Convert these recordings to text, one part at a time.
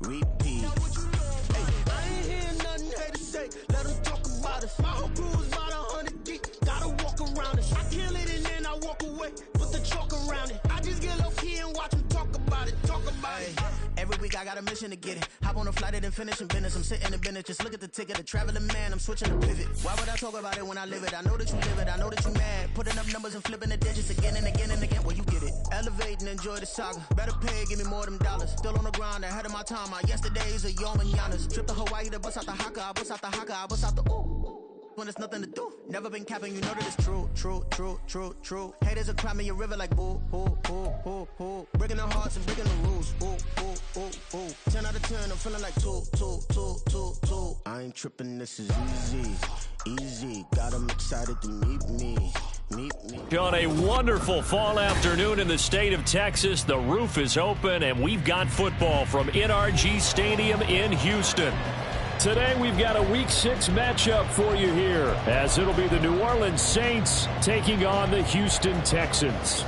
repeat. Hey, I ain't hearing nothing hate to say. Let them talk about us. My whole crew is about 100 deep. Gotta walk around us. I kill it and then I walk away. Put the chalk around it. I just get low key and watch them talk about it. Talk about it. Every week I got a mission to get it. Hop on a flight and then finish in business. I'm sitting in business. Just look at the ticket. A traveling man. I'm switching to pivot. Why would I talk about it when I live it? I know that you live it. I know that you mad. Putting up numbers and flipping the digits again and again and again. Well, you get it. Elevate and enjoy the saga. Better pay, give me more than dollars. Still on the grind, ahead of my time. My yesterdays are yo mananas. Trip to Hawaii to bust out the haka. I bust out the haka. I bust out the ooh. When there's nothing to do. Never been capping, you know that it's true, true, true, true, true. Haters are climbing your river like boo, boo, boo, boo, boo. Breaking the hearts and breaking the rules. Ooh, ooh, ooh, ooh. 10 out of 10, I'm feeling like 2, 2, 2, 2, 2. I ain't tripping, this is easy, easy. Got 'em excited to meet me. On a wonderful fall afternoon in the state of Texas, the roof is open and we've got football from NRG Stadium in Houston. Today we've got a Week 6 matchup for you here, as it'll be the New Orleans Saints taking on the Houston Texans.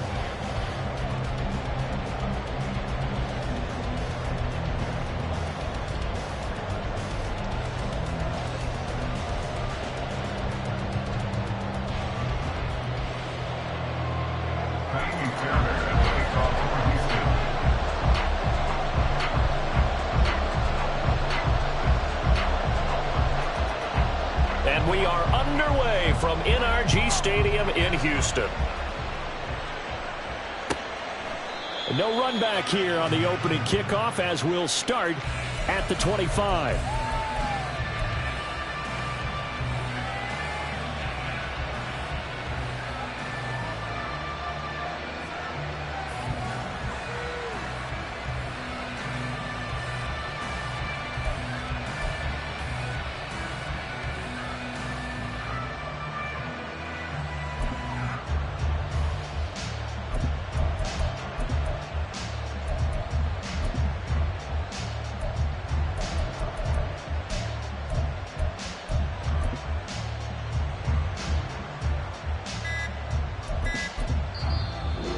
And we are underway from NRG Stadium in Houston. No run back here on the opening kickoff, as we'll start at the 25.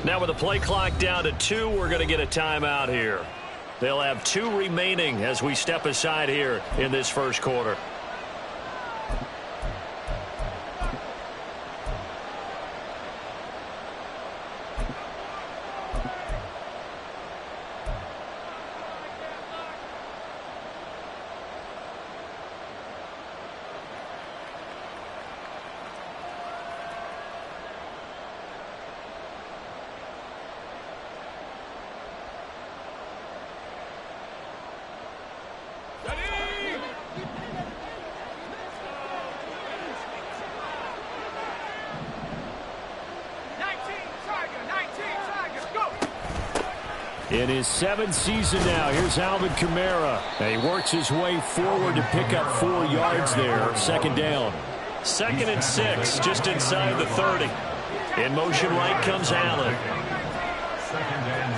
Now with the play clock down to 2, we're going to get a timeout here. They'll have 2 remaining as we step aside here in this first quarter. In his 7th season now, here's Alvin Kamara. And he works his way forward to pick up 4 yards there. Second down. 2nd and 6, just inside the 30. In motion right comes Allen. 2nd and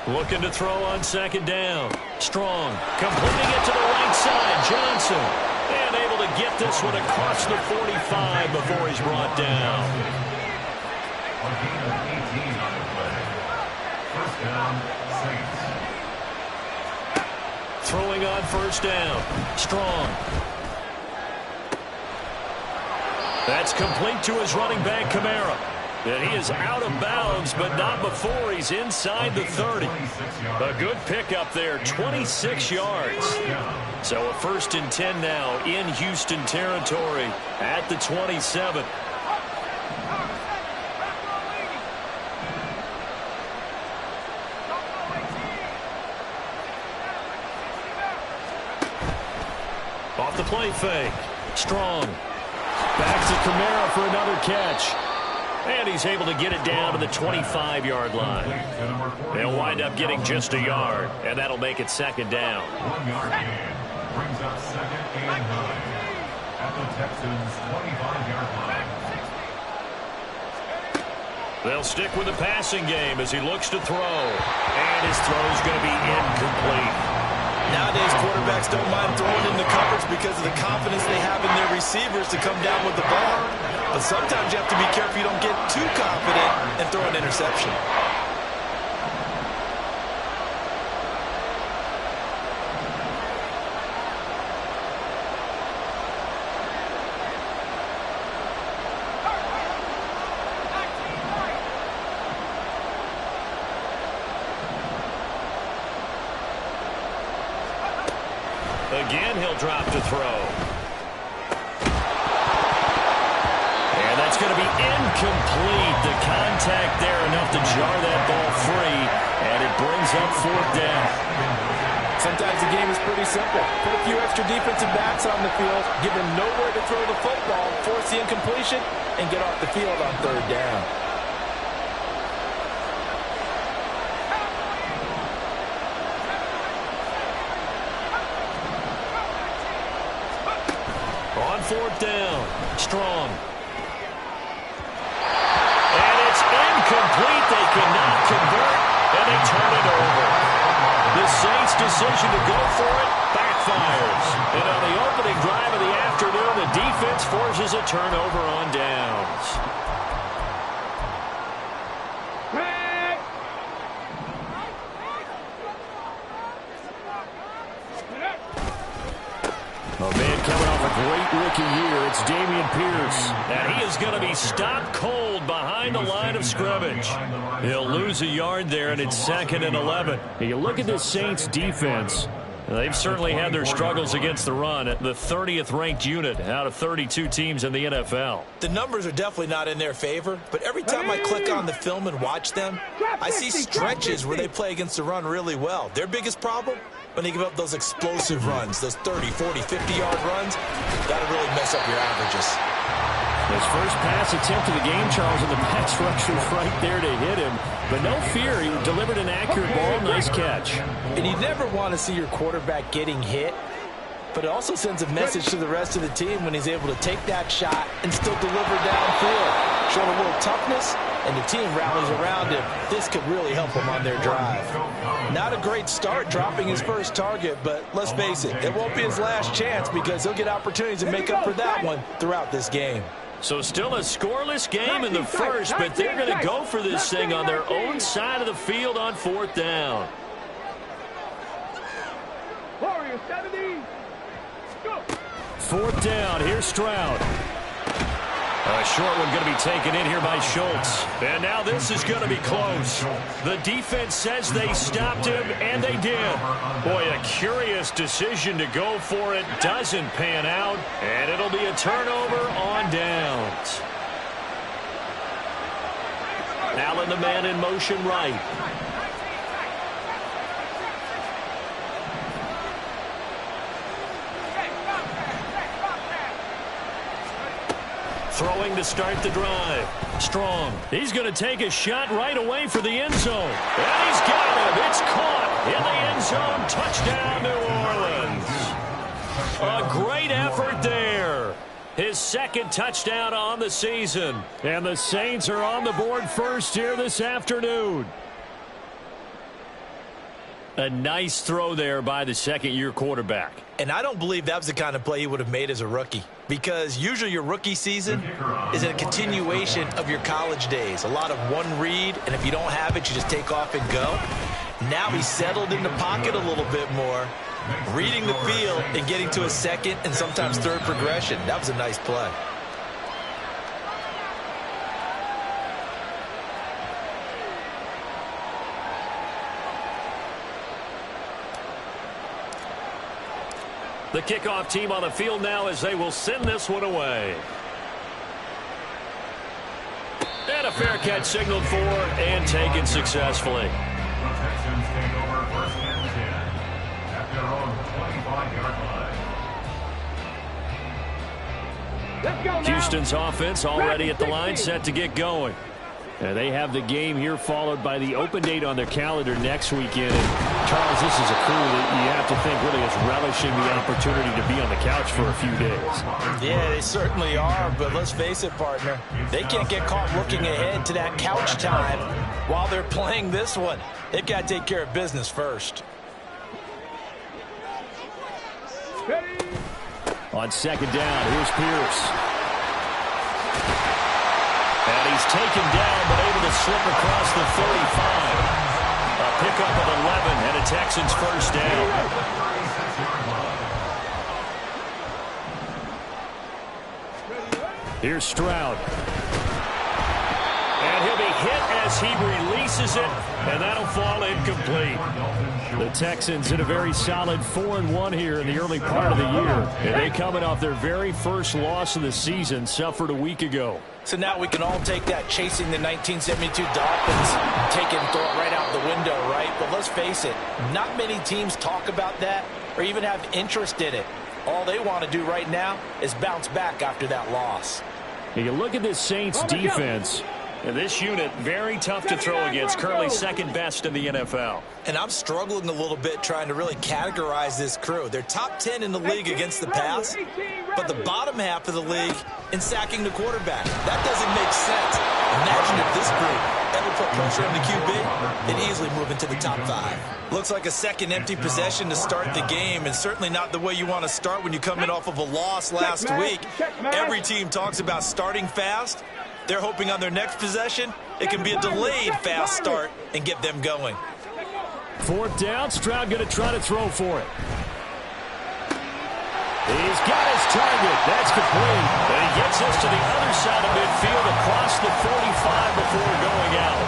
6. Looking to throw on 2nd down. Strong. Completing it to the right side. Johnson. And able to get this one across the 45 before he's brought down. A gain of 18 on the play. First down, Saints. Throwing on 1st down. Strong. That's complete to his running back, Kamara. And he is out of bounds, but not before he's inside the 30. A good pickup there, 26 yards. So a 1st and 10 now in Houston territory at the 27. Off the play fake. Strong. Back to Kamara for another catch. And he's able to get it down to the 25-yard line. They'll wind up getting just a yard, and that'll make it 2nd down. 1-yard gain brings up 2nd and 9 at the Texans' 25-yard line. They'll stick with the passing game as he looks to throw. And his throw's going to be incomplete. Nowadays, quarterbacks don't mind throwing in the coverage because of the confidence they have in their receivers to come down with the ball. But sometimes you have to be careful you don't get too confident and throw an interception. Again, he'll drop to throw. And that's going to be incomplete. The contact there enough to jar that ball free, and it brings up fourth down. Sometimes the game is pretty simple. Put a few extra defensive backs on the field, give them nowhere to throw the football, force the incompletion, and get off the field on third down. Fourth down. Strong. And it's incomplete. They cannot convert, and they turn it over. The Saints' decision to go for it backfires. And on the opening drive of the afternoon, the defense forces a turnover on downs. A man coming off a great rookie year, it's Dameon Pierce. And he is going to be stopped cold behind the line of scrimmage. He'll lose a yard there, and it's 2nd and 11. You look at this Saints defense. They've certainly had their struggles against the run at the 30th ranked unit out of 32 teams in the NFL. The numbers are definitely not in their favor, but every time I click on the film and watch them, I see stretches where they play against the run really well. Their biggest problem? When they give up those explosive runs, those 30, 40, 50-yard runs, that'll really mess up your averages. His first pass attempt of the game, Charles, and the pass rush was right there to hit him. But no fear, he delivered an accurate ball. Nice catch. And you never want to see your quarterback getting hit, but it also sends a message to the rest of the team when he's able to take that shot and still deliver downfield. Showing a little toughness, and the team rallies around him. This could really help him on their drive. Not a great start dropping his first target, but let's face it, it won't be his last chance because he'll get opportunities to make up for that one throughout this game. So still a scoreless game in the first, but they're going to go for this thing on their own side of the field on fourth down. Warrior 70. Go. Fourth down, here's Stroud. A short one going to be taken in here by Schultz. And now this is going to be close. The defense says they stopped him, and they did. Boy, a curious decision to go for it. Doesn't pan out, and it'll be a turnover on downs. Allen, the man in motion right. Throwing to start the drive. Strong. He's going to take a shot right away for the end zone. And he's got him. It's caught in the end zone. Touchdown, New Orleans. A great effort there. His second touchdown on the season. And the Saints are on the board first here this afternoon. A nice throw there by the second-year quarterback. And I don't believe that was the kind of play he would have made as a rookie, because usually your rookie season is a continuation of your college days. A lot of one read, and if you don't have it, you just take off and go. Now he's settled in the pocket a little bit more, reading the field and getting to a second and sometimes third progression. That was a nice play. The kickoff team on the field now as they will send this one away. And a fair catch signaled for and taken successfully. The Texans take over first and 10 at their own 25-yard line. Let's go now. Houston's offense already at the line, set to get going. And they have the game here followed by the open date on their calendar next weekend. And Charles, this is a crew that you have to think really is relishing the opportunity to be on the couch for a few days. Yeah, they certainly are, but let's face it, partner. They can't get caught looking ahead to that couch time while they're playing this one. They've got to take care of business first. Ready. On second down, here's Pierce. And he's taken down, but able to slip across the 35. A pickup of 11 and a Texans first down. Here's Stroud. And he'll be hit as he releases it, and that'll fall incomplete. The Texans in a very solid 4-1 here in the early part of the year. And they coming off their very first loss of the season, suffered a week ago. So now we can all take that chasing the 1972 Dolphins, take it and throw it right out the window, right? But let's face it, not many teams talk about that or even have interest in it. All they want to do right now is bounce back after that loss. You look at this Saints defense. And this unit, very tough to throw against, currently second best in the NFL. And I'm struggling a little bit trying to really categorize this crew. They're top 10 in the league against the pass, but the bottom half of the league in sacking the quarterback. That doesn't make sense. Imagine if this group ever put pressure on the QB, they'd easily move into the top 5. Looks like a second empty possession to start the game, and certainly not the way you want to start when you come in off of a loss last week. Every team talks about starting fast. They're hoping on their next possession, it can be a delayed fast start and get them going. Fourth down, Stroud going to try to throw for it. He's got his target. That's complete. And he gets us to the other side of midfield across the 45 before going out.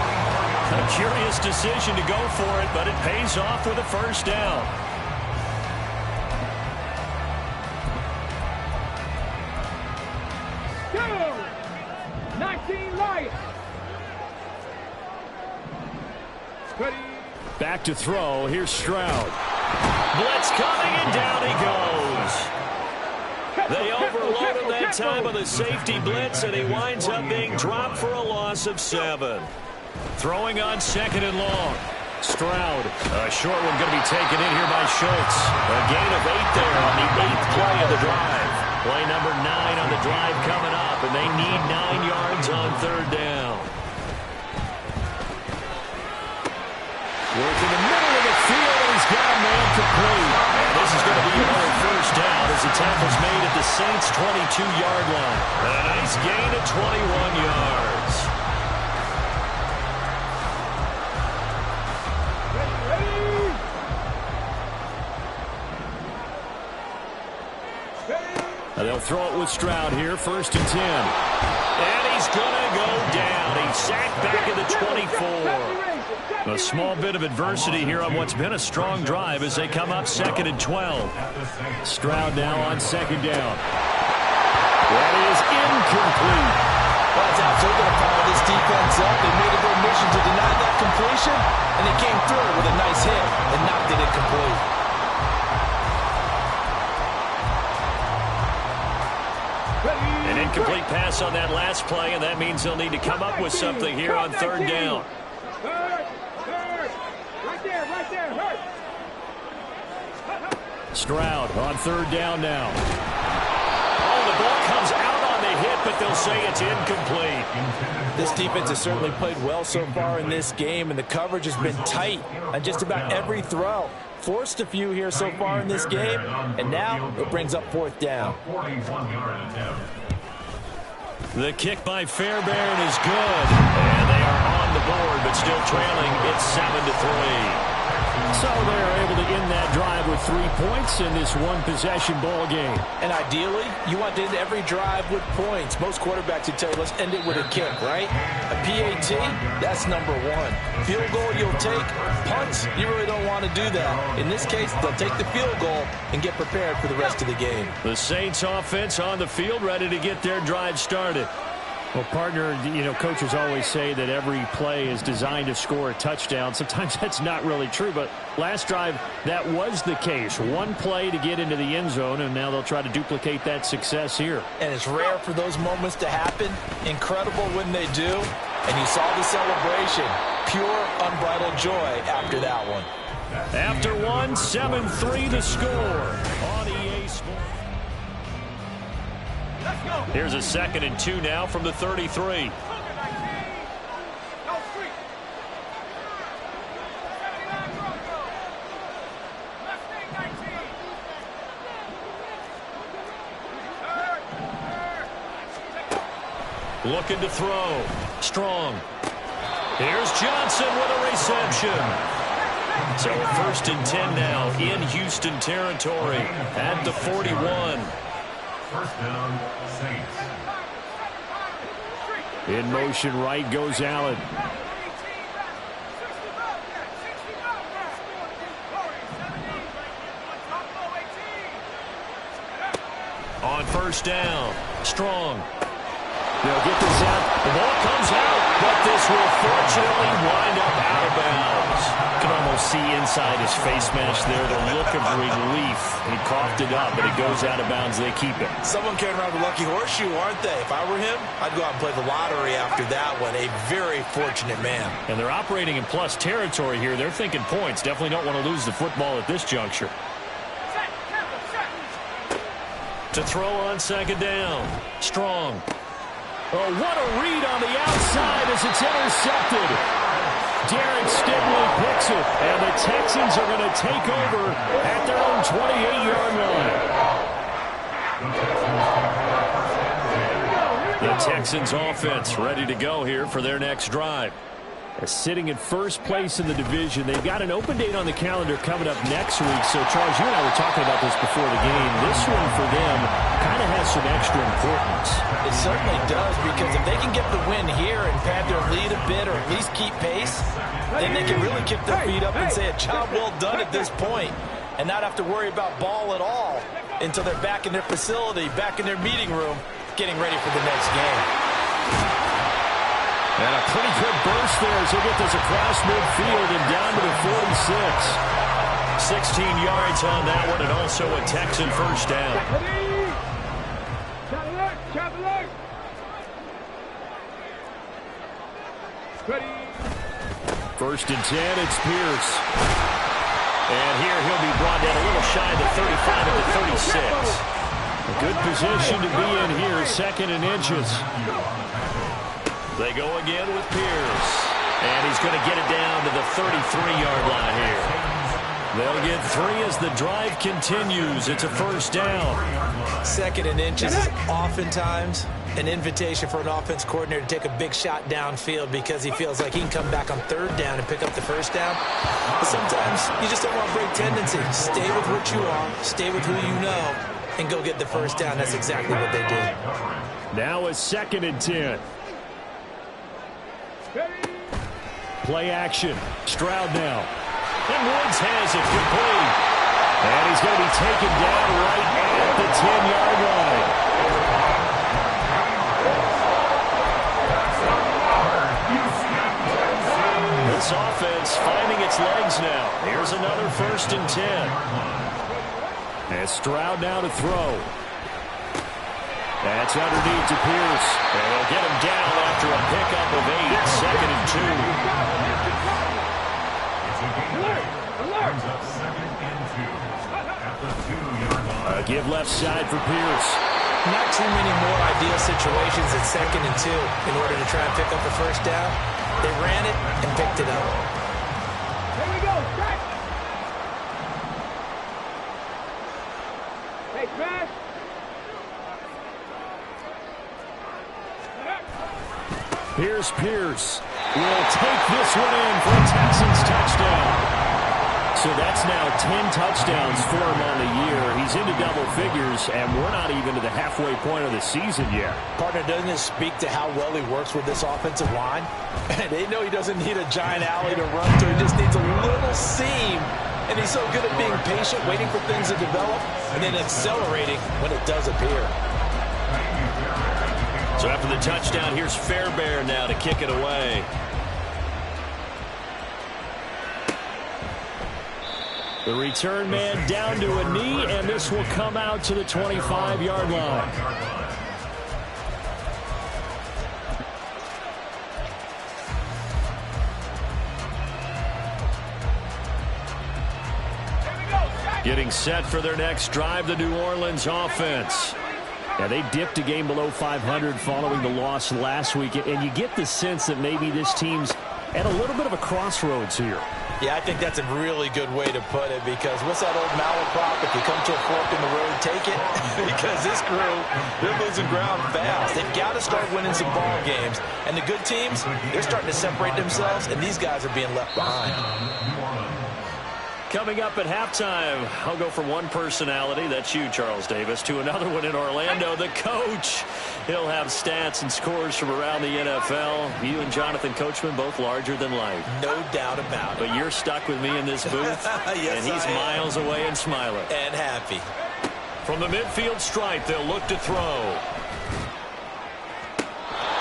A curious decision to go for it, but it pays off with a first down. Go! 19 Lions. Back to throw. Here's Stroud. Blitz coming, and down he goes. They overload him that time with a safety blitz, and he winds up being dropped for a loss of 7. Throwing on second and long. Stroud. A short one going to be taken in here by Schultz. A gain of 8 there on the 8th play of the drive. Play number 9 on the drive coming up, and they need 9 yards on third down. Working the middle of the field, and he's got a man complete. And this is going to be another first down as the tackle's made at the Saints' 22-yard line. And a nice gain of 21 yards. They'll throw it with Stroud here, 1st and 10. And he's going to go down. He's sacked back at the 24. A small bit of adversity here on what's been a strong drive as they come up 2nd and 12. Stroud now on 2nd down. That is incomplete. Well, it's absolutely going to power this defense up. They made it their mission to deny that completion, and they came through with a nice hit and knocked it incomplete. An incomplete pass on that last play, and that means they'll need to come up with something here on 3rd down. Right there, hurt. Stroud on 3rd down now. Oh, the ball comes out on the hit, but they'll say it's incomplete. This defense has certainly played well so far in this game, and the coverage has been tight on just about every throw. Forced a few here so far in this game, and now it brings up 4th down. The kick by Fairbairn is good, and they are on the board, but still trailing. It's 7-3. So they're able to end that drive with 3 points in this one-possession ball game. And ideally, you want to end every drive with points. Most quarterbacks would tell you, let's end it with a kick, right? A PAT, that's number 1. Field goal you'll take. Punts, you really don't want to do that. In this case, they'll take the field goal and get prepared for the rest of the game. The Saints offense on the field, ready to get their drive started. Well, partner, coaches always say that every play is designed to score a touchdown. Sometimes that's not really true, but last drive, that was the case. One play to get into the end zone, and now they'll try to duplicate that success here. And it's rare for those moments to happen. Incredible when they do. And you saw the celebration. Pure, unbridled joy after that one. After one, 7-3 to score on EA Sports. Here's a 2nd and 2 now from the 33. Looking to throw. Strong. Here's Johnson with a reception. So 1st and 10 now in Houston territory at the 41. First down, Saints. In motion right goes Allen. On 1st down, Strong. They'll get this out. The ball comes out, but this will fortunately wind up out of bounds. You can almost see inside his face mask there the look of relief. He coughed it up, but it goes out of bounds. They keep it. Someone carrying around the lucky horseshoe, aren't they? If I were him, I'd go out and play the lottery after that one. A very fortunate man. And they're operating in plus territory here. They're thinking points. Definitely don't want to lose the football at this juncture. To throw on 2nd down. Strong. Oh, what a read on the outside as it's intercepted. Darren Stingley picks it, and the Texans are going to take over at their own 28-yard line. The Texans offense ready to go here for their next drive. Sitting in 1st place in the division. They've got an open date on the calendar coming up next week. So, Charles, you and I were talking about this before the game. This one for them kind of has some extra importance. It certainly does, because if they can get the win here and pad their lead a bit or at least keep pace, then they can really kick their feet up and say a job well done at this point and not have to worry about ball at all until they're back in their facility, back in their meeting room, getting ready for the next game. And a pretty good burst there as he gets this across midfield and down to the 46. 16 yards on that one, and also a Texan 1st down. First and 10, it's Pierce. And here he'll be brought down a little shy of the 35 at the 36. A good position to be in here, 2nd and inches. They go again with Pierce. And he's going to get it down to the 33-yard line here. They'll get 3 as the drive continues. It's a 1st down. 2nd and inches is oftentimes an invitation for an offense coordinator to take a big shot downfield because he feels like he can come back on 3rd down and pick up the 1st down. But sometimes you just don't want to break tendency. Stay with what you are, stay with who you know, and go get the 1st down. That's exactly what they did. Now a 2nd and 10. Play action. Stroud now. And Woods has it complete. And he's going to be taken down right at the 10-yard line. This offense finding its legs now. Here's another 1st and 10. And Stroud now to throw. That's underneath to Pierce. And they'll get him down after a pickup of 8. 2nd and 2. Give left side for Pierce. Not too many more ideal situations at 2nd and 2 in order to try and pick up the 1st down. They ran it and picked it up. Here we go, strike. Hey, smash. Here's Pierce. Will take this one in for a Texans touchdown. So that's now 10 touchdowns for him on the year. He's into double figures, and we're not even to the halfway point of the season yet. Partner, doesn't it speak to how well he works with this offensive line? They know he doesn't need a giant alley to run to. He just needs a little seam. And he's so good at being patient, waiting for things to develop, and then accelerating when it does appear. So after the touchdown, here's Fairbairn now to kick it away. The return man down to a knee, and this will come out to the 25-yard line. Getting set for their next drive, the New Orleans offense. Yeah, they dipped a game below 500 following the loss last week, and you get the sense that maybe this team's at a little bit of a crossroads here. Yeah, I think that's a really good way to put it, because what's that old malaprop? If you come to a fork in the road, take it. Because this crew, they're losing ground fast. They've got to start winning some ball games. And the good teams, they're starting to separate themselves, and these guys are being left behind. Coming up at halftime, I'll go from one personality, that's you, Charles Davis, to another one in Orlando, the coach. He'll have stats and scores from around the NFL. You and Jonathan Coachman, both larger than life. No doubt about it. But you're stuck with me in this booth, yes, and he's miles away and smiling. And happy. From the midfield stripe, they'll look to throw.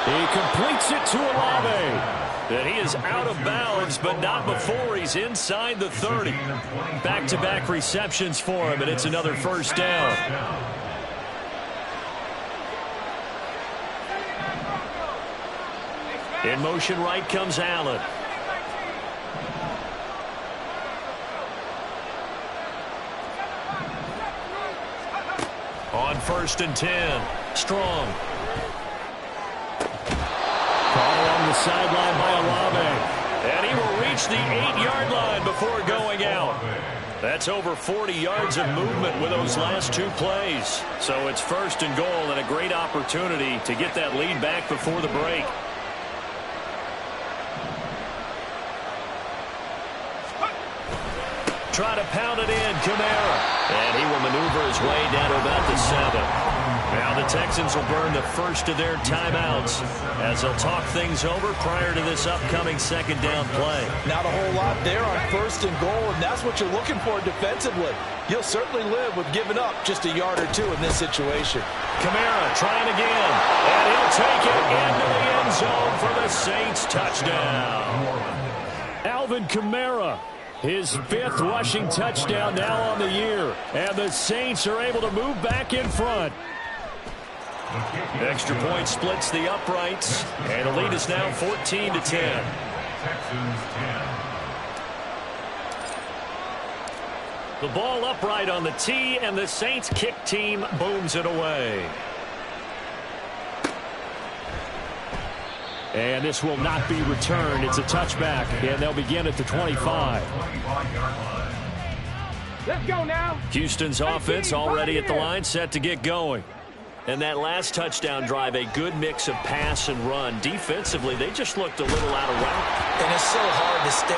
He completes it to Olave. And he is out of bounds, but not before he's inside the 30. Back-to-back receptions for him, and it's another first down. In motion right comes Allen. On 1st and 10, Strong. Caught along the sideline by Olave. And he will reach the 8-yard line before going out. That's over 40 yards of movement with those last two plays. So it's 1st and goal, and a great opportunity to get that lead back before the break. Try to pound it in, Kamara. And he will maneuver his way down to about the 7. Now the Texans will burn the first of their timeouts as they'll talk things over prior to this upcoming 2nd down play. Not a whole lot there on 1st and goal, and that's what you're looking for defensively. You'll certainly live with giving up just a yard or two in this situation. Kamara trying again, and he'll take it into the end zone for the Saints touchdown. Alvin Kamara. His 5th rushing touchdown now on the year. And the Saints are able to move back in front. Extra point splits the uprights. And the lead is now 14-10. Texans 10. The ball upright on the tee, and the Saints kick team booms it away. And this will not be returned. It's a touchback, and they'll begin at the 25. Let's go now. Houston's offense already at the line, set to get going. And that last touchdown drive, a good mix of pass and run. Defensively, they just looked a little out of whack. And it's so hard to stay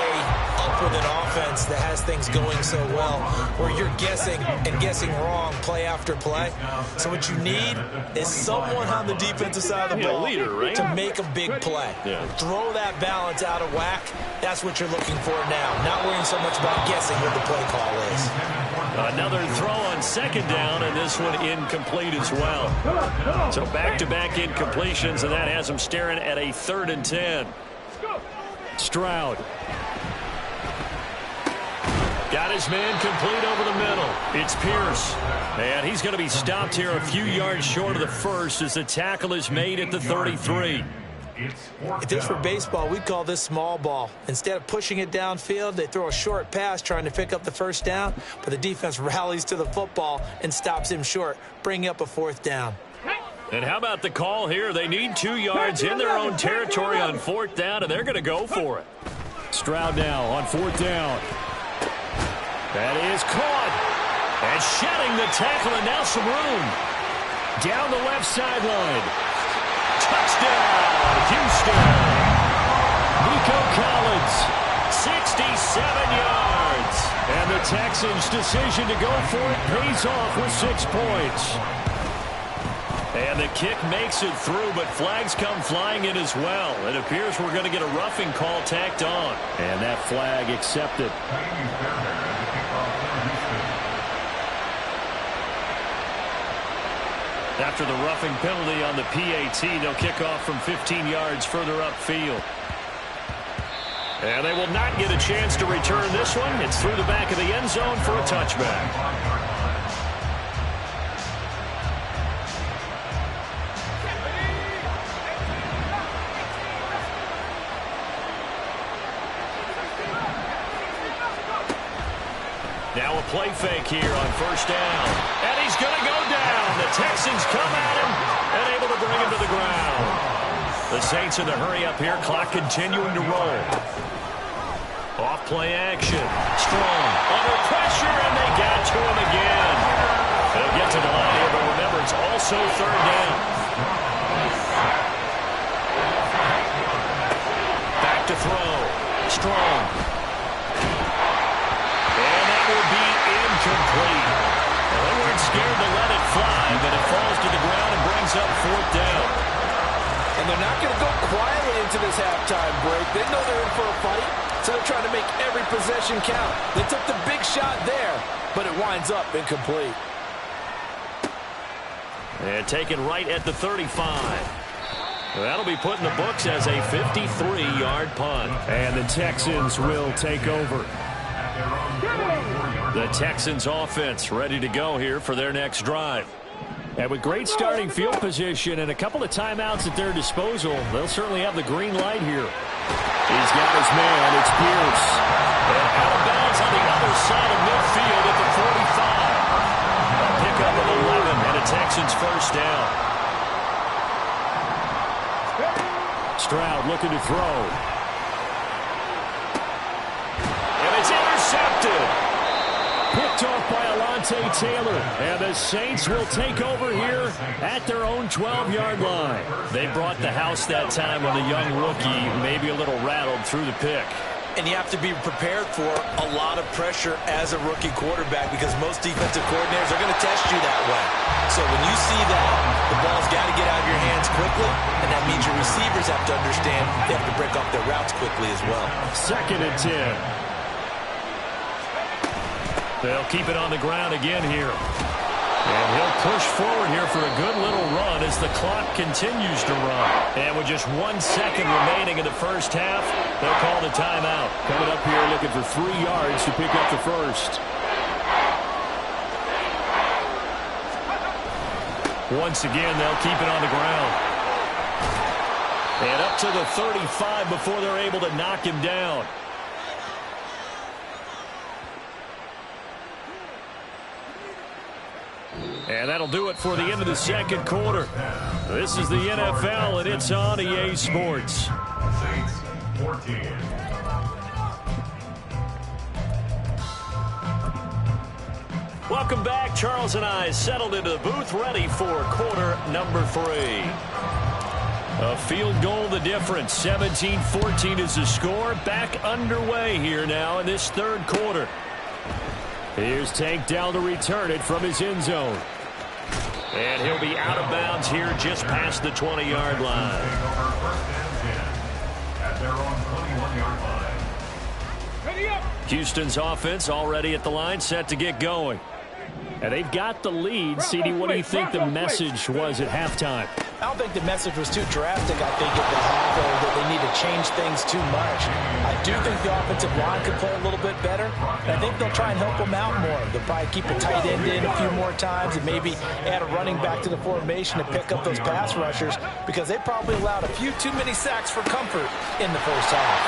up with an offense that has things going so well, where you're guessing and guessing wrong play after play. So what you need is someone on the defensive side of the ball leader, right? to make a big play. Yeah. Throw that balance out of whack. That's what you're looking for now. Not worrying so much about guessing what the play call is. Another throw on 2nd down, and this one incomplete as well. So back-to-back incompletions, and that has him staring at a 3rd and 10. Stroud. Got his man complete over the middle. It's Pierce. And he's going to be stopped here a few yards short of the first as the tackle is made at the 33. If this were baseball, we'd call this small ball. Instead of pushing it downfield, they throw a short pass trying to pick up the 1st down, but the defense rallies to the football and stops him short, bringing up a 4th down. And how about the call here? They need 2 yards in their own territory on 4th down, and they're going to go for it. Stroud now on 4th down. That is caught. And shedding the tackle, and now some room. Down the left sideline. Touchdown, Houston. Nico Collins, 67 yards. And the Texans' decision to go for it pays off with 6 points. And the kick makes it through, but flags come flying in as well. It appears we're going to get a roughing call tacked on. And that flag accepted. After the roughing penalty on the PAT, they'll kick off from 15 yards further upfield. And they will not get a chance to return this one. It's through the back of the end zone for a touchback. Now a play fake here on 1st down. And he's going to go down. The Texans come at him and able to bring him to the ground. The Saints in the hurry up here. Clock continuing to roll. Off play action. Strong. Under pressure, and they got to him again. They'll get to the line here, but remember, it's also third down. Back to throw. Strong. And that will be incomplete. Well, they weren't scared to let it fly, but it falls to the ground and brings up fourth down. And they're not going to go quietly into this halftime break. They know they're in for a fight, so they're trying to make every possession count. They took the big shot there, but it winds up incomplete. And taken right at the 35. That'll be put in the books as a 53-yard punt. And the Texans will take over. The Texans offense ready to go here for their next drive. And with great starting field position and a couple of timeouts at their disposal, they'll certainly have the green light here. He's got his man. It's Pierce. And out of bounds on the other side of midfield at the 45. A pickup of 11 and a Texans first down. Stroud looking to throw. And it's intercepted. Picked off by Alontae Taylor. And the Saints will take over here at their own 12-yard line. They brought the house that time when the young rookie maybe a little rattled through the pick. And you have to be prepared for a lot of pressure as a rookie quarterback because most defensive coordinators are going to test you that way. So when you see that, the ball's got to get out of your hands quickly, and that means your receivers have to understand they have to break off their routes quickly as well. 2nd and 10. They'll keep it on the ground again here. And he'll push forward here for a good little run as the clock continues to run. And with just 1 second remaining in the first half, they'll call the timeout. Coming up here looking for 3 yards to pick up the first. Once again, they'll keep it on the ground. And up to the 35 before they're able to knock him down. And that'll do it for the end of the second quarter. This is the NFL, and it's on EA Sports. Saints 14. Welcome back. Charles and I settled into the booth, ready for quarter number 3. A field goal the difference. 17-14 is the score. Back underway here now in this third quarter. Here's Tank down to return it from his end zone. And he'll be out of bounds here just past the 20-yard line. At their own 21-yard line. Ready up. Houston's offense already at the line, set to get going. And they've got the lead. CD, what do you think the message was at halftime? I don't think the message was too drastic. I think at the half that they need to change things too much. I do think the offensive line could play a little bit better. And I think they'll try and help them out more. They'll probably keep a tight end in a few more times and maybe add a running back to the formation to pick up those pass rushers because they probably allowed a few too many sacks for comfort in the first half.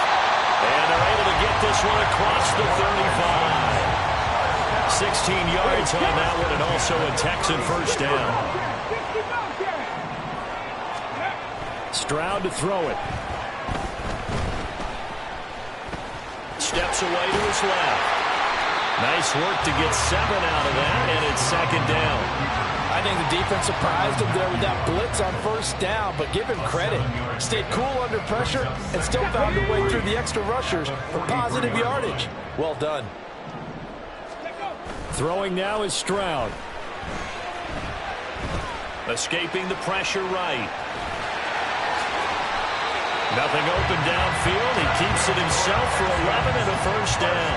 And they're able to get this one across the 35. 16 yards on that one, and also a Texan first down. Stroud to throw it. Steps away to his left. Nice work to get 7 out of that, and it's second down. I think the defense surprised him there with that blitz on first down, but give him credit. Stayed cool under pressure and still found a way through the extra rushers for positive yardage. Well done. Throwing now is Stroud. Escaping the pressure right. Nothing open downfield. He keeps it himself for 11 and a first down.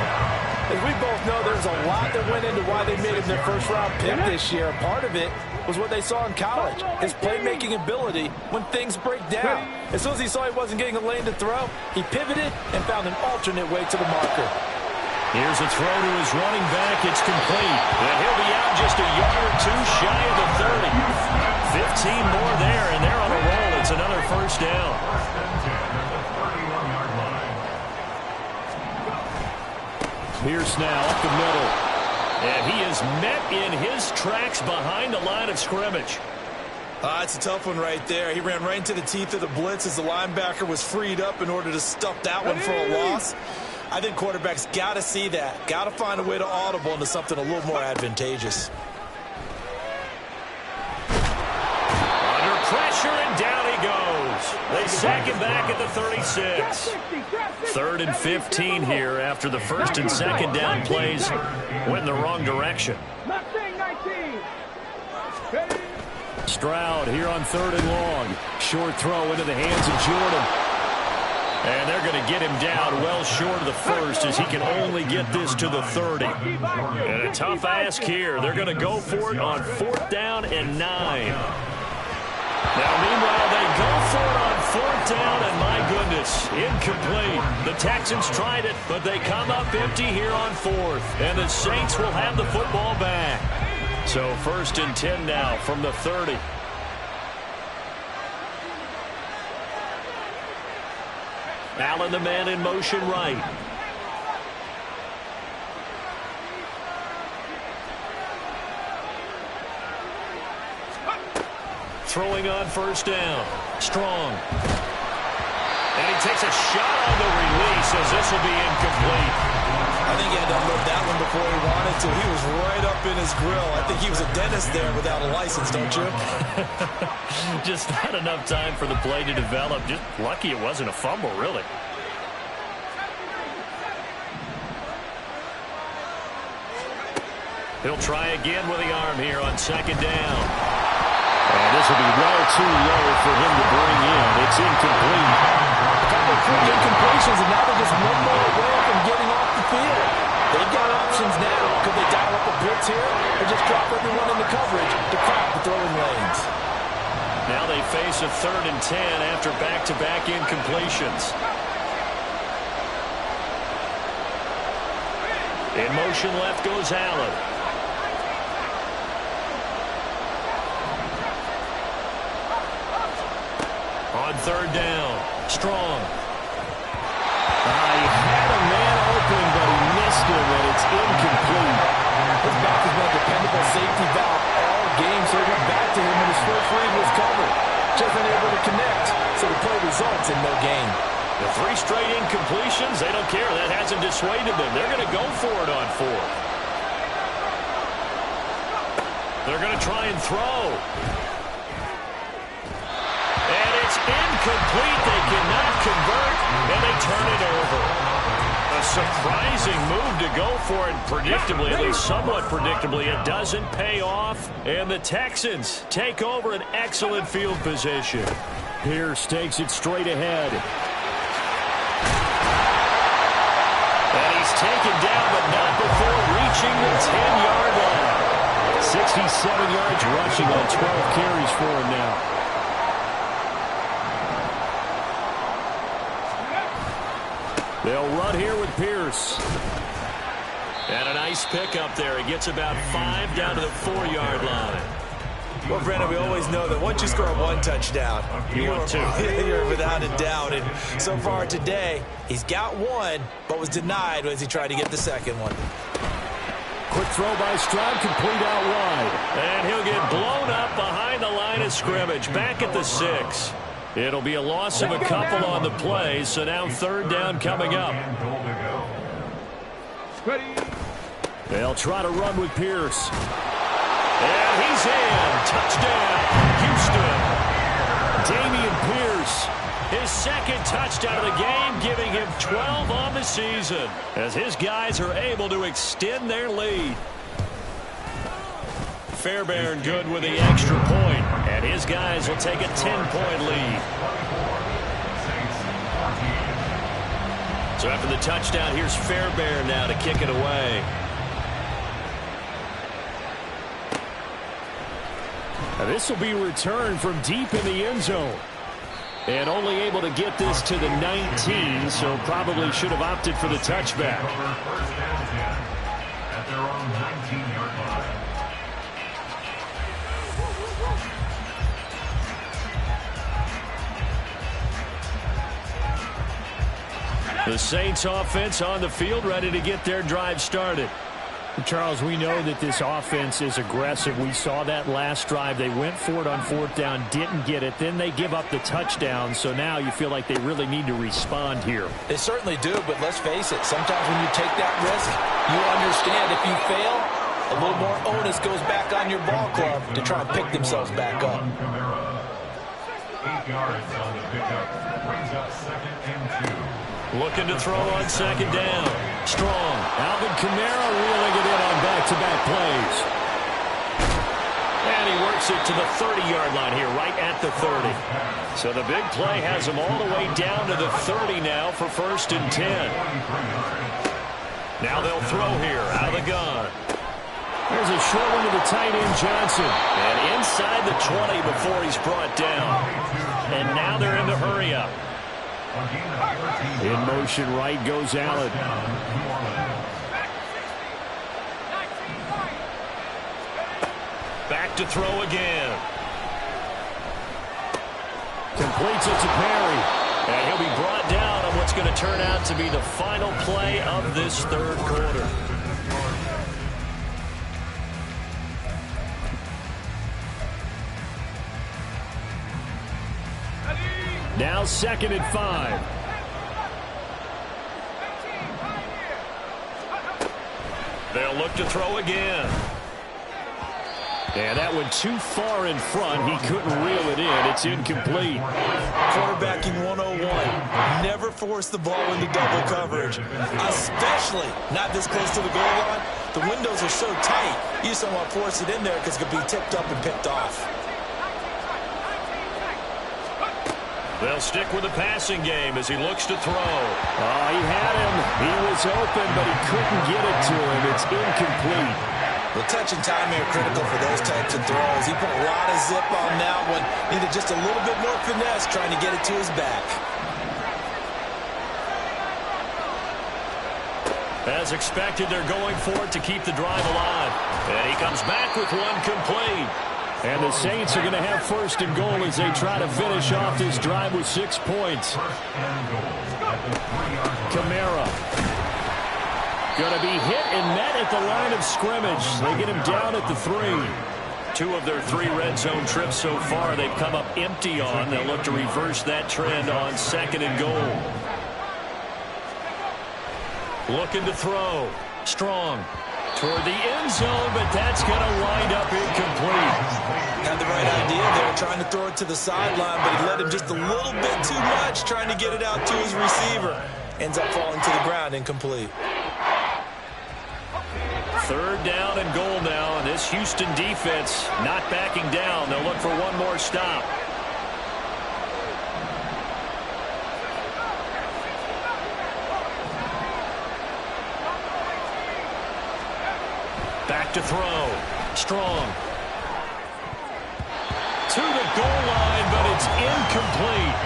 As we both know, there's a lot that went into why they made him their first-round pick this year. Part of it was what they saw in college, his playmaking ability when things break down. As soon as he saw he wasn't getting a lane to throw, he pivoted and found an alternate way to the marker. Here's a throw to his running back. It's complete. And he'll be out just a yard or two shy of the 30. 15 more there, and they're on a roll. It's another first down. Pierce now up the middle. And he is met in his tracks behind the line of scrimmage. It's a tough one right there. He ran right into the teeth of the blitz as the linebacker was freed up in order to stuff that one for a loss. I think quarterbacks got to see that. Got to find a way to audible into something a little more advantageous. Under pressure, and down he goes. They sack him back at the 36. 3rd and 15 here after the first and second down plays went in the wrong direction. Stroud here on 3rd and long. Short throw into the hands of Jordan. And they're going to get him down well short of the first as he can only get this to the 30. And a tough ask here. They're going to go for it on 4th down and 9. Now, meanwhile, they go for it on 4th down, and my goodness, incomplete. The Texans tried it, but they come up empty here on 4th. And the Saints will have the football back. So 1st and 10 now from the 30. Allen, the man in motion right. Throwing on 1st down. Strong. And he takes a shot on the release as this will be incomplete. I think he had to unload that one before he wanted to. He was right up in his grill. I think he was a dentist there without a license, don't you? Just not enough time for the play to develop. Just lucky it wasn't a fumble, really. He'll try again with the arm here on 2nd down. And this will be well too low for him to bring in. It's incomplete. A couple of quick incompletions, and now they're just one more away from getting off the field. They've got options now. Could they dial up a blitz here or just drop everyone in the coverage to crack the throwing lanes? Now they face a 3rd and 10 after back-to-back incompletions. In motion left goes Allen. On 3rd down, Strong. He had a man open, but he missed him, and it's incomplete. His back has been a dependable safety valve all game, so he went back to him when his first read was covered. Just unable to connect, so the play results in no gain. The 3 straight incompletions, they don't care. That hasn't dissuaded them. They're going to go for it on 4th. They're going to try and throw. And it's incomplete. They cannot convert, and they turn it over. A surprising move to go for it. Predictably, at least somewhat predictably, it doesn't pay off. And the Texans take over an excellent field position. Pierce takes it straight ahead. And he's taken down, but not before reaching the 10-yard line. 67 yards rushing on 12 carries for him now. They'll run here with Pierce. And a nice pickup there. He gets about 5 down to the 4-yard line. Well, Brandon, we always know that once you score 1 touchdown, you want 2. You're without a doubt. And so far today, he's got 1, but was denied as he tried to get the second one. Quick throw by Stroud, complete out wide. And he'll get blown up behind the line of scrimmage, back at the 6. It'll be a loss of a couple on the play, so now 3rd down coming up. They'll try to run with Pierce. And he's in. Touchdown, Houston. Dameon Pierce, his 2nd touchdown of the game, giving him 12 on the season, as his guys are able to extend their lead. Fairbairn good with the extra point, and his guys will take a 10-point lead. So after the touchdown, here's Fairbairn now to kick it away. Now this will be returned from deep in the end zone. And only able to get this to the 19, so probably should have opted for the touchback. At their own 19-yard line. The Saints offense on the field, ready to get their drive started. Charles, we know that this offense is aggressive. We saw that last drive. They went for it on fourth down, didn't get it. Then they give up the touchdown. So now you feel like they really need to respond here. They certainly do, but let's face it. Sometimes when you take that risk, you understand if you fail, a little more onus goes back on your ball club to try and pick themselves back up. 8 yards on the pickup. Brings up 2nd and 2. Looking to throw on second down. Strong. Alvin Kamara reeling it in on back-to-back plays. And he works it to the 30-yard line here, right at the 30. So the big play has him all the way down to the 30 now for 1st and 10. Now they'll throw here out of the gun. There's a short one to the tight end, Johnson. And inside the 20 before he's brought down. And now they're in the hurry-up. In motion right goes Allen. Back to throw again. Completes it to Perry. And he'll be brought down on what's going to turn out to be the final play of this third quarter. Now 2nd and 5. They'll look to throw again. And that went too far in front. He couldn't reel it in. It's incomplete. Quarterbacking 101. Never force the ball into double coverage, especially not this close to the goal line. The windows are so tight, you just don't want to force it in there because it could be tipped up and picked off. They'll stick with the passing game as he looks to throw. Oh, he had him. He was open, but he couldn't get it to him. It's incomplete. The touch and timing are critical for those types of throws. He put a lot of zip on that one. Needed just a little bit more finesse trying to get it to his back. As expected, they're going for it to keep the drive alive. And he comes back with one complete. And the Saints are going to have 1st and goal as they try to finish off this drive with 6 points. Kamara. Going to be hit and met at the line of scrimmage. They get him down at the 3. 2 of their 3 red zone trips so far they've come up empty on. They'll look to reverse that trend on 2nd and goal. Looking to throw. Strong. Toward the end zone, but that's going to wind up incomplete. Had the right idea there, trying to throw it to the sideline, but he let him just a little bit too much, trying to get it out to his receiver. Ends up falling to the ground, incomplete. 3rd down and goal now, and this Houston defense not backing down. They'll look for one more stop. Back to throw. Strong. To the goal line, but it's incomplete.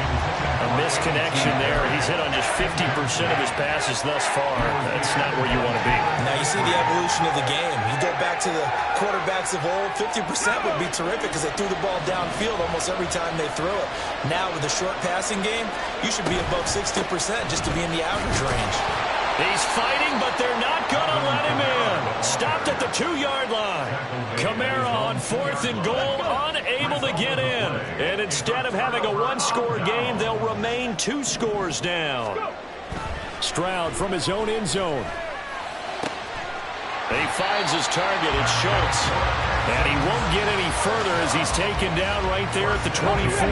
A misconnection there. He's hit on just 50% of his passes thus far. That's not where you want to be. Now you see the evolution of the game. You go back to the quarterbacks of old, 50% would be terrific because they threw the ball downfield almost every time they threw it. Now with the short passing game, you should be above 60% just to be in the average range. He's fighting, but they're not going to let him in. Stopped at the 2-yard line. Kamara on 4th and goal, unable to get in. And instead of having a 1-score game, they'll remain 2 scores down. Stroud from his own end zone. He finds his target. It's Schultz. And he won't get any further as he's taken down right there at the 24.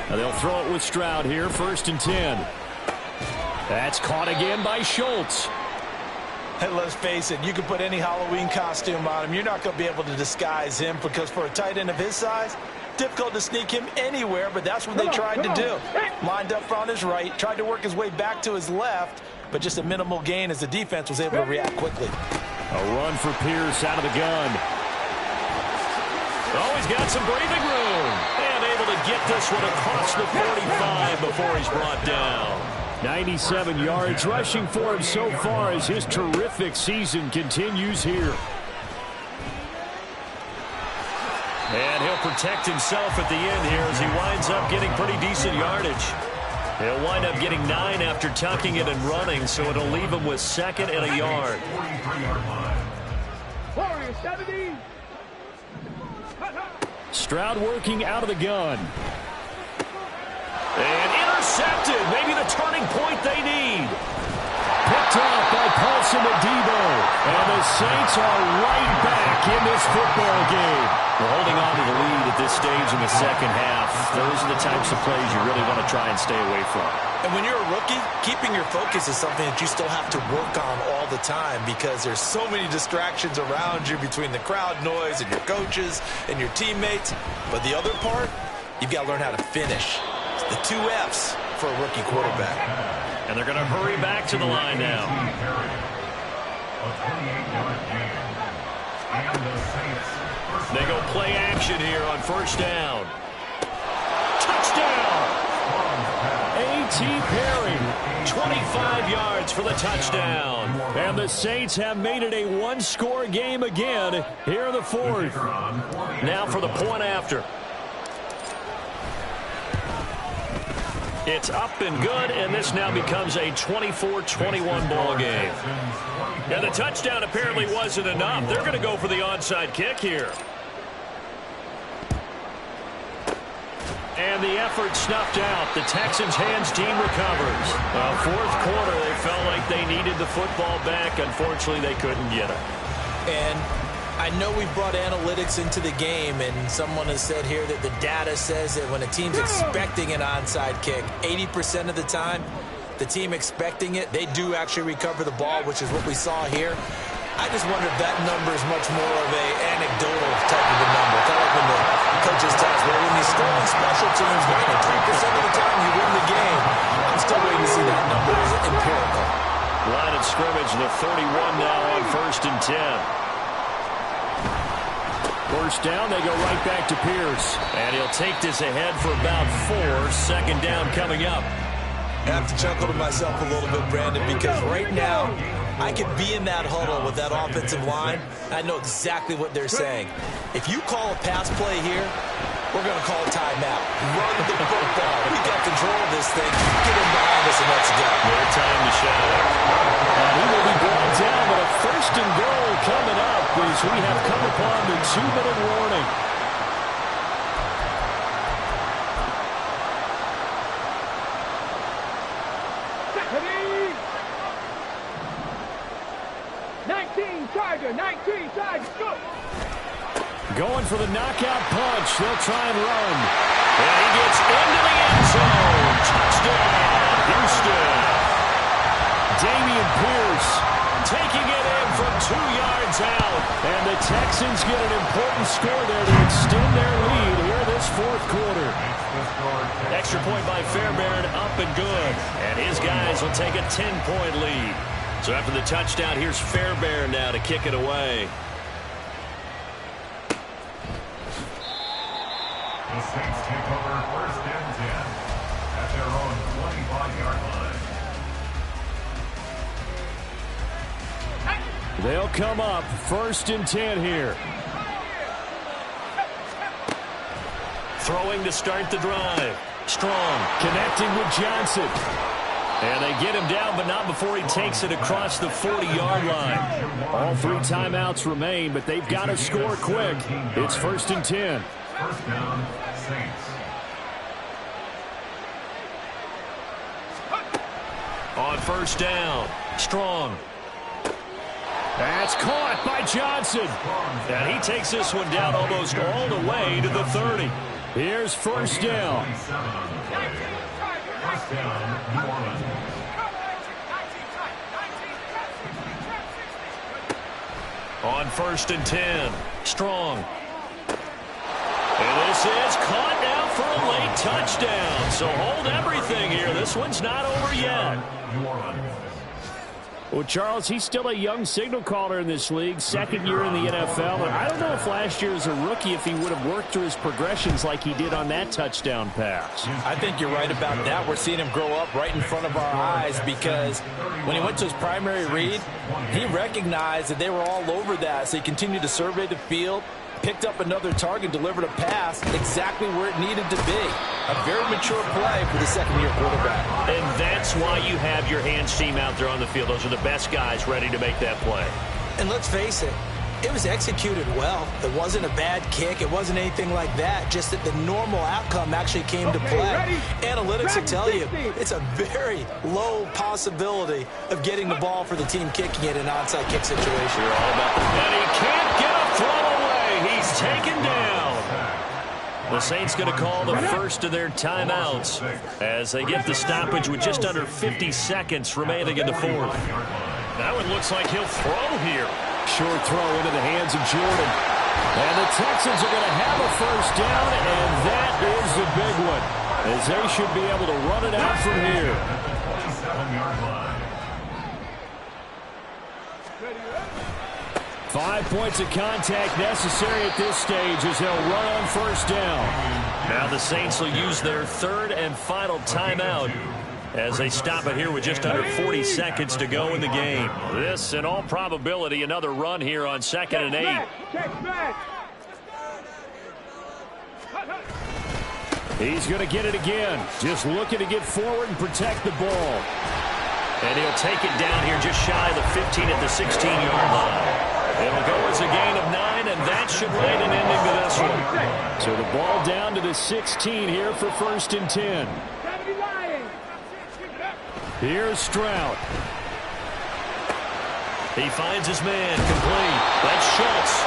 Now they'll throw it with Stroud here, 1st and 10. That's caught again by Schultz. And let's face it, you can put any Halloween costume on him. You're not going to be able to disguise him because for a tight end of his size, difficult to sneak him anywhere, but that's what they tried to do. Lined up on his right, tried to work his way back to his left, but just a minimal gain as the defense was able to react quickly. A run for Pierce out of the gun. Oh, he's got some breathing room. And able to get this one across the 45 before he's brought down. 97 yards rushing for him so far as his terrific season continues here. And he'll protect himself at the end here as he winds up getting pretty decent yardage. He'll wind up getting 9 after tucking it and running, so it'll leave him with 2nd and a yard. 70. Stroud working out of the gun. And intercepted. Maybe the turning point they need. Picked off by Paulson Adebo. And the Saints are right back in this football game. We're holding on to the lead at this stage in the second half. Those are the types of plays you really want to try and stay away from. And when you're a rookie, keeping your focus is something that you still have to work on all the time because there's so many distractions around you between the crowd noise and your coaches and your teammates. But the other part, you've got to learn how to finish. It's the 2 F's for a rookie quarterback. And they're going to hurry back to the line now. A 28-yard gain. And the Saints. They go play action here on first down. Touchdown! A.T. Perry, 25 yards for the touchdown. And the Saints have made it a 1-score game again here in the 4th. Now for the point after. It's up and good, and this now becomes a 24-21 ball game. And the touchdown apparently wasn't enough. They're going to go for the onside kick here. And the effort snuffed out. The Texans' hands team recovers. Fourth quarter, they felt like they needed the football back. Unfortunately, they couldn't get it. And I know we've brought analytics into the game, and someone has said here that the data says that when a team's expecting an onside kick, 80% of the time, the team expecting it, they do actually recover the ball, which is what we saw here. I just wonder if that number is much more of an anecdotal type of a number. Kind of like when the coaches tell us, well, when you score on special teams, 93% of the time you win the game. I'm still waiting to see that number as empirical. Line of scrimmage, the 31 now on 1st and 10. First down, they go right back to Pierce. And he'll take this ahead for about 4. 2nd down coming up. I have to chuckle to myself a little bit, Brandon, because right now I could be in that huddle with that offensive line. I know exactly what they're saying. If you call a pass play here, we're going to call a timeout. Run the football. We got control of this thing. Get him behind us and let's go. No time to shout. And he will be brought down, but a 1st and goal coming up as we have come upon the 2-minute warning. Going for the knockout punch. They'll try and run. And he gets into the end zone. Touchdown, Houston. Damian Pierce taking it in from 2 yards out. And the Texans get an important score there to extend their lead here this 4th quarter. Extra point by Fairbairn, up and good. And his guys will take a 10-point lead. So after the touchdown, here's Fairbairn now to kick it away. The Saints take over 1st and 10 at their own 25-yard line. They'll come up 1st and 10 here. Throwing to start the drive. Strong connecting with Johnson. And they get him down, but not before he takes it across the 40-yard line. All 3 timeouts remain, but they've got to score quick. It's 1st and 10. First down, Saints. On 1st down, Strong. That's caught by Johnson. And he takes this one down almost all the way to the 30. Here's 1st down. 1st down, New Orleans. On 1st and 10, Strong. And this is caught now for a late touchdown. So hold everything here. This one's not over yet. New Orleans. Well, Charles, he's still a young signal caller in this league, 2nd year in the NFL. And I don't know if last year as a rookie, if he would have worked through his progressions like he did on that touchdown pass. I think you're right about that. We're seeing him grow up right in front of our eyes because when he went to his primary read, he recognized that they were all over that. So he continued to survey the field, Picked up another target, delivered a pass exactly where it needed to be. A very mature play for the second-year quarterback. And that's why you have your hands team out there on the field. Those are the best guys ready to make that play. And let's face it, it was executed well. It wasn't a bad kick. It wasn't anything like that. Just that the normal outcome actually came to play. Analytics will tell you it's a very low possibility of getting the ball for the team kicking it in an onside kick situation. You're all about the and he can't get a throw away. He's taken down. The Saints going to call the first of their timeouts as they get the stoppage with just under 50 seconds remaining in the fourth. That one looks like he'll throw here. Short throw into the hands of Jordan. And the Texans are going to have a first down, and that is the big one, as they should be able to run it out from here. 27-yard line. 5 points of contact necessary at this stage as they'll run on first down. Now the Saints will use their third and final timeout as they stop it here with just under 40 seconds to go in the game. This, in all probability, another run here on 2nd and 8. He's going to get it again. Just looking to get forward and protect the ball. And he'll take it down here just shy of the 15 at the 16-yard line. It'll go as a gain of 9, and that should write an ending to this one. So the ball down to the 16 here for 1st and 10. Here's Stroud. He finds his man complete. That's Schultz.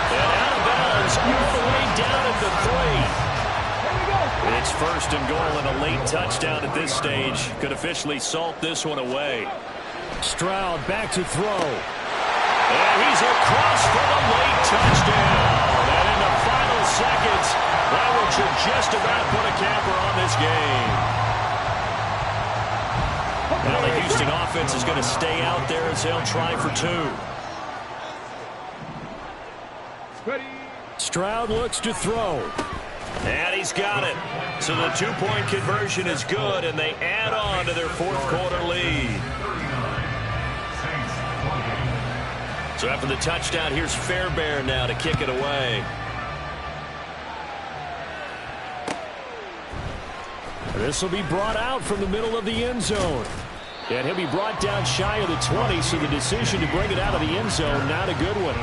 And out of bounds all the way down at the 3. It's 1st and goal and a late touchdown at this stage. Could officially salt this one away. Stroud back to throw. And he's across for the late touchdown. And in the final seconds, that one should just about put a capper on this game. Now the Houston offense is going to stay out there as they'll try for 2. Stroud looks to throw. And he's got it. So the 2-point conversion is good, and they add on to their 4th quarter lead. So after the touchdown, here's Fairbairn now to kick it away. This will be brought out from the middle of the end zone. And he'll be brought down shy of the 20, so the decision to bring it out of the end zone, not a good one.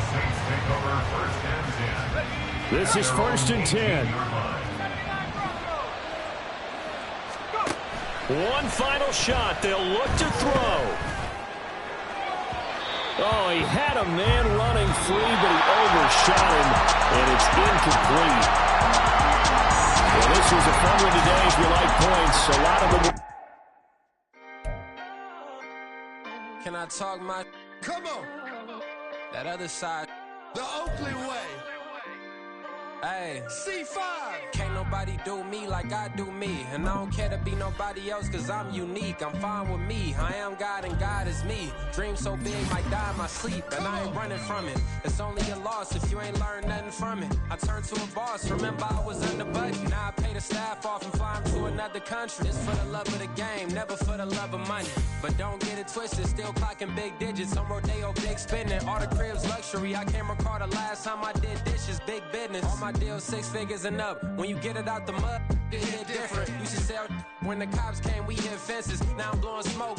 This is 1st and 10. One final shot. They'll look to throw. Oh, he had a man running free, but he overshot him, and it's incomplete. Well, this was a fun one today if you like points. A lot of them. Can I talk my... Come on. That other side... The Oakland way. Hey. C5. Can't nobody do me like I do me. And I don't care to be nobody else cause I'm unique. I'm fine with me. I am God and God is me. Dream so big might die in my sleep. And I ain't running from it. It's only a loss if you ain't learned nothing from it. I turned to a boss. Remember I was under budget. Now I pay the staff off and fly them to another country. It's for the love of the game, never for the love of money. But don't get it twisted. Still clocking big digits. On Rodeo, big spending. All the cribs luxury. I can't recall the last time I did dishes. Big business. All my deals 6 figures and up. When you get it out the mud, it hit different. Used to sell when the cops came, we hit fences. Now I'm blowing smoke.